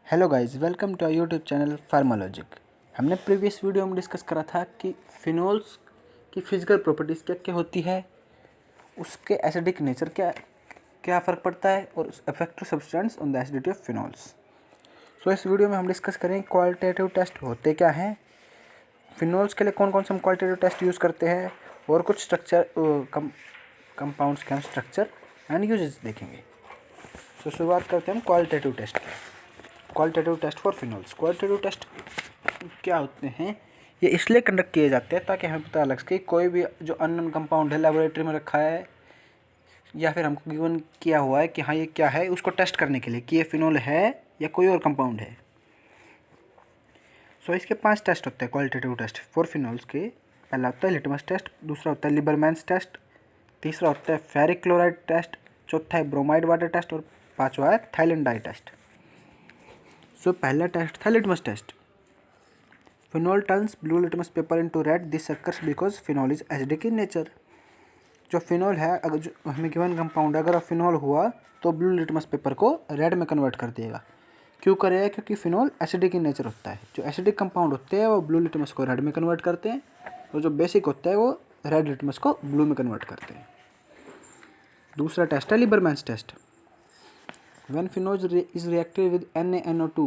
Hello guys, welcome to our YouTube channel Pharmalogic. हमने previous video में discuss करा था कि फिनोल्स की फिजिकल प्रॉपर्टीज़ क्या क्या होती है, उसके एसिडिक नेचर क्या क्या फ़र्क पड़ता है और effective substance on the acidity of phenols. So इस वीडियो में हम डिस्कस करेंगे क्वालिटेटिव टेस्ट होते क्या हैं, फिनोल्स के लिए कौन कौन से हम क्वालिटेटिव टेस्ट यूज़ करते हैं और कुछ स्ट्रक्चर कंपाउंड्स के हम स्ट्रक्चर एंड यूजेस देखेंगे। सो शुरुआत करते हैं हम क्वालिटेटिव टेस्ट की। Qualitative test for phenols. Qualitative test क्या होते हैं? ये इसलिए कंडक्ट किए जाते हैं ताकि हमें पता लग सके कोई भी जो अननोन कंपाउंड है लेबोरेटरी में रखा है या फिर हमको गिवन किया हुआ है कि हाँ ये क्या है, उसको टेस्ट करने के लिए कि ये फिनोल है या कोई और कंपाउंड है। सो इसके 5 टेस्ट होते हैं क्वालिटेटिव टेस्ट फॉर फिनोल्स के। पहला होता है लिटमस टेस्ट, दूसरा होता है लिबरमैन्स टेस्ट, तीसरा होता है फेरिक क्लोराइड टेस्ट, चौथा है ब्रोमाइड वाटर टेस्ट और पाँचवा है थाइलिन डाई टेस्ट। सो पहला टेस्ट था litmus test. Phenol turns blue litmus paper into red, this occurs because phenol is acidic in nature. जो फिनोल है, अगर जो हमें गिवन कंपाउंड अगर फिनोल हुआ तो ब्लू लिटमस पेपर को रेड में कन्वर्ट कर देगा। क्यों करेगा? क्योंकि फिनोल एसिडिक इन नेचर होता है। जो एसिडिक कंपाउंड होते हैं वो ब्लू लिटमस को रेड में कन्वर्ट करते हैं और जो बेसिक होता है वो रेड लिटमस को ब्लू में कन्वर्ट करते हैं। दूसरा टेस्ट है लिबरमैन्स test. When phenol is reacted with NaNO2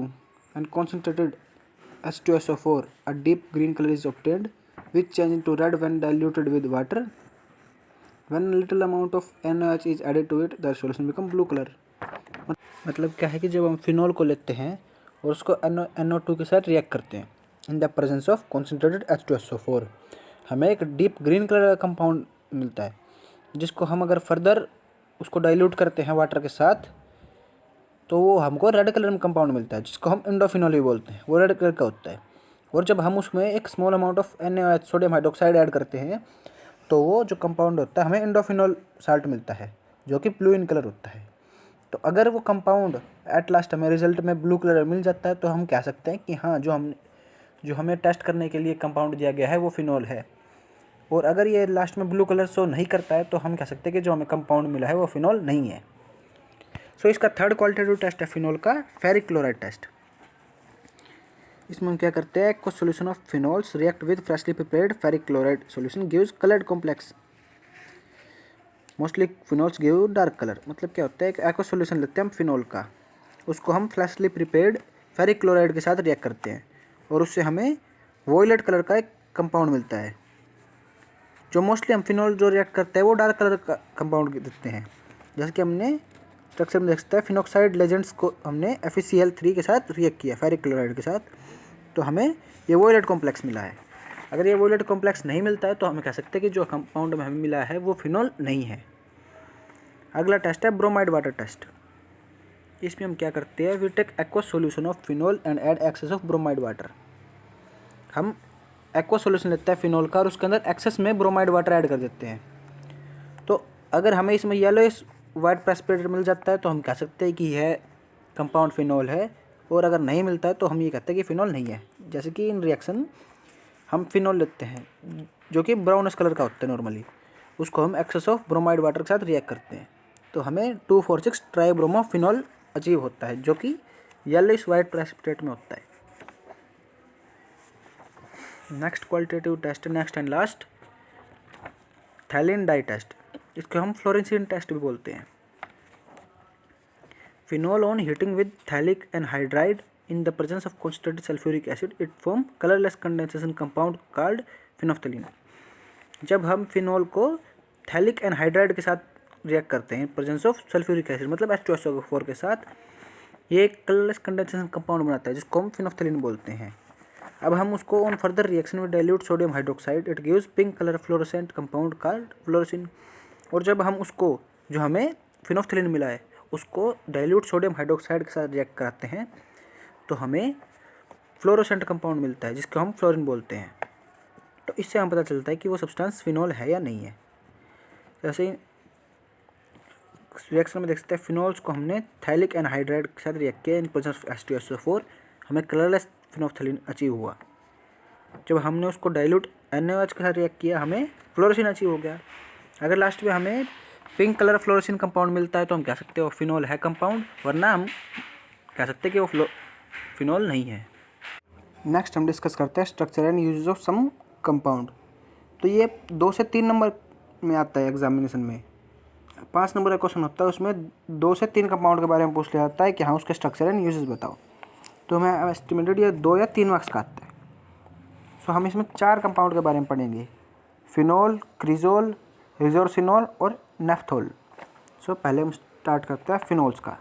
and concentrated H2SO4, a deep green color is obtained, which change into red when diluted with water. When a little amount of NaOH is added to it, the solution become blue color. मतलब क्या है कि जब हम phenol को लेते हैं और उसको NO2 के साथ रिएक्ट करते हैं इन the presence of concentrated H2SO4, हमें एक डीप ग्रीन कलर का कंपाउंड मिलता है, जिसको हम अगर फर्दर उसको डाइल्यूट करते हैं वाटर के साथ तो वो हमको रेड कलर में कंपाउंड मिलता है, जिसको हम इंडोफिनोल भी बोलते हैं। वो रेड कलर का होता है और जब हम उसमें एक small amount of NaOH sodium hydroxide add करते हैं तो वो जो कंपाउंड होता है हमें इंडोफिनोल साल्ट मिलता है, जो कि ब्लू इन कलर होता है। तो अगर वो कंपाउंड एट लास्ट हमें रिजल्ट में ब्लू कलर मिल जाता है तो हम कह सकते हैं कि हाँ जो हमें टेस्ट करने के लिए कंपाउंड दिया गया है वो फिनोल है। और अगर ये लास्ट में ब्लू कलर शो नहीं करता है तो हम कह सकते हैं कि जो हमें कंपाउंड मिला है वो फिनोल नहीं है। सो इसका थर्ड क्वालिटेटिव टेस्ट है फिनोल का फेरिक क्लोराइड टेस्ट। इसमें हम क्या करते हैं, aqueous solution of phenols react with freshly prepared ferric chloride solution gives coloured complex. Mostly phenols give dark colour. मतलब क्या होता है, एक एक्वस सॉल्यूशन लेते हैं हम फिनोल का, उसको हम फ्रेशली प्रिपेयर्ड फेरिक क्लोराइड के साथ रिएक्ट करते हैं और उससे हमें वॉयलेट कलर का एक कंपाउंड मिलता है। जो मोस्टली हम फिनोल जो रिएक्ट करते हैं वो डार्क कलर का कंपाउंड देते हैं। जैसे कि हमने स्ट्रक्चर में देख सकते हैं, फिनोक्साइड लेजेंड्स को हमने FeCl3 के साथ रिएक्ट किया फेरिक क्लोराइड के साथ, तो हमें ये वॉयलेट कॉम्प्लेक्स मिला है। अगर ये वॉयलेट कॉम्प्लेक्स नहीं मिलता है तो हमें कह सकते हैं कि जो कंपाउंड में हमें मिला है वो फिनोल नहीं है। अगला टेस्ट है ब्रोमाइड वाटर टेस्ट। इसमें हम क्या करते हैं, we take aqueous solution of phenol and add excess of bromide water. हम एक्वस सॉल्यूशन लेते हैं फिनोल का और उसके अंदर एक्सेस में ब्रोमाइड वाटर ऐड कर देते हैं। तो अगर हमें इसमें येलोइश वाइट प्रेसिपिटेट मिल जाता है तो हम कह सकते हैं कि यह कंपाउंड फिनोल है, और अगर नहीं मिलता है तो हम ये कहते हैं कि फिनोल नहीं है। जैसे कि इन रिएक्शन हम फिनोल लेते हैं जो कि ब्राउनिश कलर का होता है नॉर्मली, उसको हम एक्सेस ऑफ ब्रोमाइड वाटर के साथ रिएक्ट करते हैं तो हमें 2,4,6 ट्राइब्रोमोफिनोल अचीव होता है, जो कि येलोइश वाइट प्रेसिपिटेट में होता है। Next qualitative test, next and last, phthalein dye test. इसको हम फ्लोरेंसीन टेस्ट भी बोलते हैं। Phenol on heating with phthalic anhydride in the presence of concentrated sulphuric acid it form colourless condensation compound called phenolphthalein. जब हम phenol को phthalic anhydride के साथ रिएक्ट करते हैं प्रेजेंस ऑफ सल्फ्यूरिक एसिड मतलब H2SO4 के साथ, ये एक कलरलेस कंडेंसेशन कंपाउंड बनाता है जिसको हम फिनोफ्थलीन बोलते हैं। अब हम उसको ऑन फर्दर रिएक्शन में dilute sodium hydroxide, it gives pink colour fluorescent compound called fluorescein. और जब हम उसको जो हमें फिनोफ्थलीन मिला है उसको डाइल्यूट सोडियम हाइड्रोक्साइड के साथ रिएक्ट कराते हैं तो हमें फ्लोरोसेंट कंपाउंड मिलता है जिसको हम फ्लोरिन बोलते हैं। तो इससे हमें पता चलता है कि वो सब्सटेंस फिनोल है या नहीं है। जैसे रिएक्शन में देख सकते हैं, फिनोल्स को हमने थैलिक एनहाइड्राइड के साथ रिएक्ट किया इन प्रेजेंस ऑफ H2SO4, हमें कलरलेस फिनोफ्थलीन अचीव हुआ। जब हमने उसको डाइल्यूट NaOH के साथ रिएक्ट किया हमें फ्लोरोसिन अचीव हो गया। अगर लास्ट में हमें पिंक कलर फ्लोरोसिन कंपाउंड मिलता है तो हम कह सकते हैं वो फिनोल है कंपाउंड, वरना हम कह सकते हैं कि वो फिनॉल नहीं है। नेक्स्ट हम डिस्कस करते हैं structure and uses of some compound. तो ये 2 से 3 नंबर में आता है एग्जामिनेशन में। 5 नंबर का क्वेश्चन होता है, उसमें 2 से 3 कंपाउंड के बारे में पूछ लिया जाता है कि हाँ उसके स्ट्रक्चर एंड यूजेस बताओ। तो हमें एस्टिमेटेड ये 2 या 3 मार्क्स का आता है। सो हम इसमें 4 कंपाउंड के बारे में पढ़ेंगे, फिनोल, क्रिजोल, रिजोर्सिनोल और नेफ्थोल। सो पहले हम स्टार्ट करते हैं फिनोल्स का।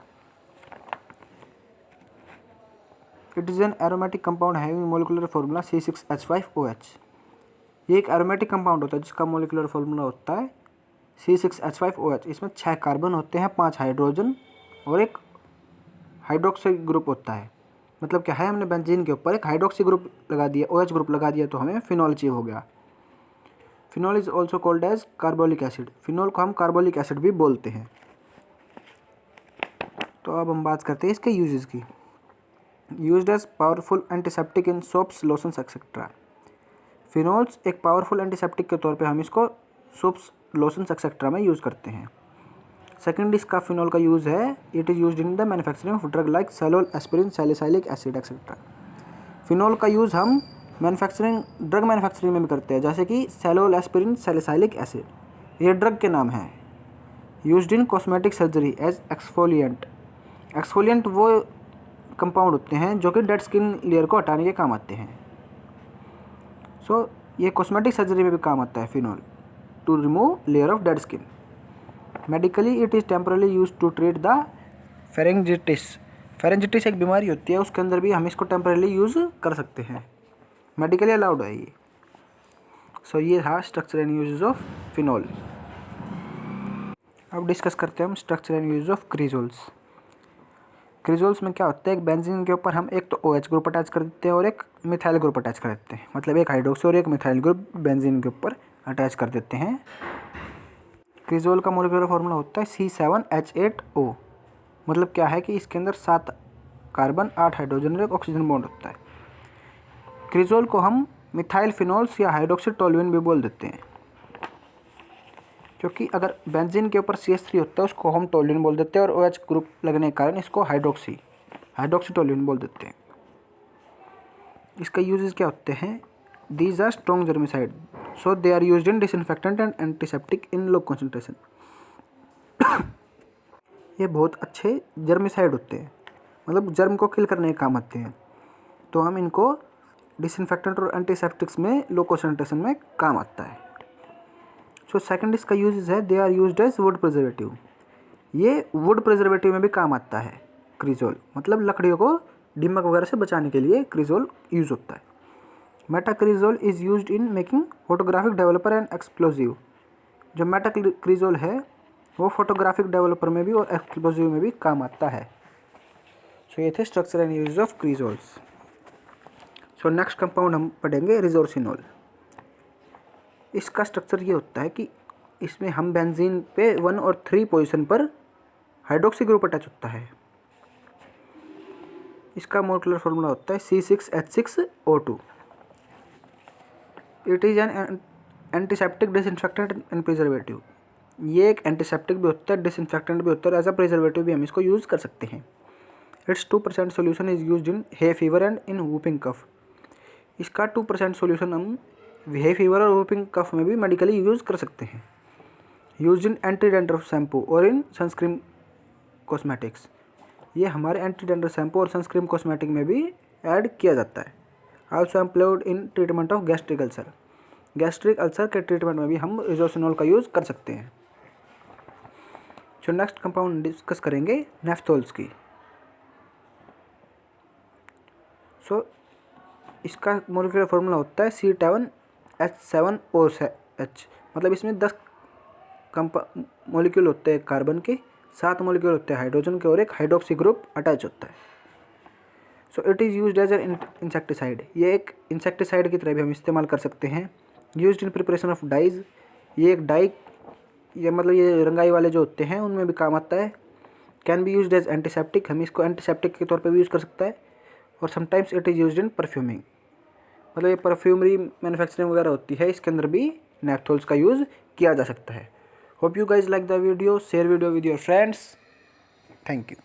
It is an aromatic compound having molecular formula C6H5OH। ये एक एरोमेटिक कंपाउंड होता है जिसका मोलिकुलर फार्मूला होता है C6H5OH। इसमें 6 कार्बन होते हैं, 5 हाइड्रोजन और एक हाइड्रोक्सी ग्रुप होता है। मतलब क्या है, हमने बेंजीन के ऊपर एक हाइड्रोक्सी ग्रुप लगा दिया, OH ग्रुप लगा दिया तो हमें फिनॉल अचीव हो गया। Phenol is also called as carbolic acid. Phenol को हम कार्बोलिक एसिड भी बोलते हैं। तो अब हम बात करते हैं इसके यूजेस की। यूज्ड एज पावरफुल एंटीसेप्टिक इन सोप्स, लोशंस एक्सेट्रा। फिनॉल्स एक पावरफुल एंटीसेप्टिक के तौर पे हम इसको सोप्स, लोशंस एक्सेट्रा में यूज़ करते हैं। सेकेंड इसका फिनॉल का यूज़ है, it is used in the manufacturing of drug like सैलोल, aspirin, salicylic acid etcetera. Phenol का यूज़ हम ड्रग मैन्युफैक्चरिंग में भी करते हैं, जैसे कि सैलोल, एस्पिरिन, सैलिसाइलिक एसिड। ये ड्रग के नाम हैं। यूज्ड इन cosmetic surgery as exfoliant. Exfoliant वो कंपाउंड होते हैं जो कि डेड स्किन लेयर को हटाने के काम आते हैं। सो ये कॉस्मेटिक सर्जरी में भी काम आता है phenol, to remove layer of dead skin. Medically it is temporarily use to treat the pharyngitis. Pharyngitis एक बीमारी होती है, उसके अंदर भी हम इसको टेम्परली यूज़ कर सकते हैं, मेडिकली अलाउड है ये। सो ये था structure and uses of phenol. अब डिस्कस करते हैं हम स्ट्रक्चर एंड यूजेस ऑफ क्रिजोल्स। क्रिजोल्स में क्या होता है, एक बेंजीन के ऊपर हम एक तो OH ग्रुप अटैच कर देते हैं और एक मिथाइल ग्रुप अटैच कर देते हैं। मतलब एक हाइड्रोक्सी और एक मिथाइल ग्रुप बेंजीन के ऊपर अटैच कर देते हैं। क्रिजोल का मोलिकुलर फार्मूला होता है C7H8O। मतलब क्या है कि इसके अंदर 7 कार्बन, 8 हाइड्रोजन और एक ऑक्सीजन बॉन्ड होता है। क्रिजोल को हम मिथाइल फिनोल्स या हाइड्रोक्सी टोल्यूइन भी बोल देते हैं, क्योंकि अगर बेंजीन के ऊपर CH3 होता है उसको हम टोल्यूइन बोल देते हैं और OH ग्रुप लगने के कारण इसको हाइड्रोक्सी टोल्यूइन बोल देते हैं। इसका यूजेस क्या होते हैं, these are strong germicide, so they are used in disinfectant and antiseptic in low concentration. ये बहुत अच्छे जर्मिसाइड होते हैं, मतलब जर्म को किल करने के काम आते हैं। तो हम इनको डिसइंफेक्टेंट और एंटीसेप्टिक्स में लो कॉन्सेंट्रेशन में काम आता है। सो सेकंड इसका यूजेस है, they are used as wood preservative. ये वुड प्रिजर्वेटिव में भी काम आता है क्रिजोल, मतलब लकड़ियों को दीमक वगैरह से बचाने के लिए क्रिजोल यूज़ होता है। Metacresol is used in making photographic developer and explosive. जो मेटाक्रिजोल है वो फोटोग्राफिक डेवलपर में भी और एक्सप्लोजिव में भी काम आता है। सो ये थे structure and uses of cresols. So next compound हम पढ़ेंगे रिजोर्सिनोल। इसका स्ट्रक्चर ये होता है कि इसमें हम बेंजीन पे 1 और 3 पोजीशन पर हाइड्रोक्सी ग्रुप अटैच होता है। इसका मोलिकुलर फार्मूला होता है C6H6O2। It is an antiseptic, disinfectant and preservative. ये एक एंटीसेप्टिक भी होता है, डिसइंफेक्टेंट भी होता है और एज अ प्रिजर्वेटिव भी हम इसको यूज़ कर सकते हैं। Its 2% solution is used in hay fever and in whooping cough. इसका 2% सोल्यूशन हम हे फीवर और वूपिंग कफ में भी मेडिकली यूज़ कर सकते हैं। यूज्ड इन एंटी डैंड्रफ शैम्पू और इन सनस्क्रीन कॉस्मेटिक्स। ये हमारे एंटी डैंड्रफ शैम्पू और सनस्क्रीन कॉस्मेटिक में भी ऐड किया जाता है। Also employed in treatment of gastric ulcer. Gastric ulcer के ट्रीटमेंट में भी हम रिजोर्सिनोल का यूज़ कर सकते हैं। जो नेक्स्ट कंपाउंड डिस्कस करेंगे नेफ्थोल्स की। सो इसका मोलिकुलर फार्मूला होता है C7H7OH। मतलब इसमें 10 मोलिक्यूल होते हैं कार्बन के, 7 मोलिक्यूल होते हैं हाइड्रोजन के और एक हाइड्रोक्सी ग्रुप अटैच होता है। So it is used as an insecticide. ये एक इंसेक्टिसाइड की तरह भी हम इस्तेमाल कर सकते हैं। Used in preparation of dyes. ये एक डाई, ये मतलब ये रंगाई वाले जो होते हैं उनमें भी काम आता है। Can be used as antiseptic. हम इसको एंटीसेप्टिक के तौर पे भी यूज़ कर सकता है। और sometimes it is used in perfuming. मतलब ये परफ्यूमरी मैन्युफैक्चरिंग वगैरह होती है, इसके अंदर भी नेफ्थोल्स का यूज़ किया जा सकता है। Hope you guys like the video, share video with your friends. Thank you.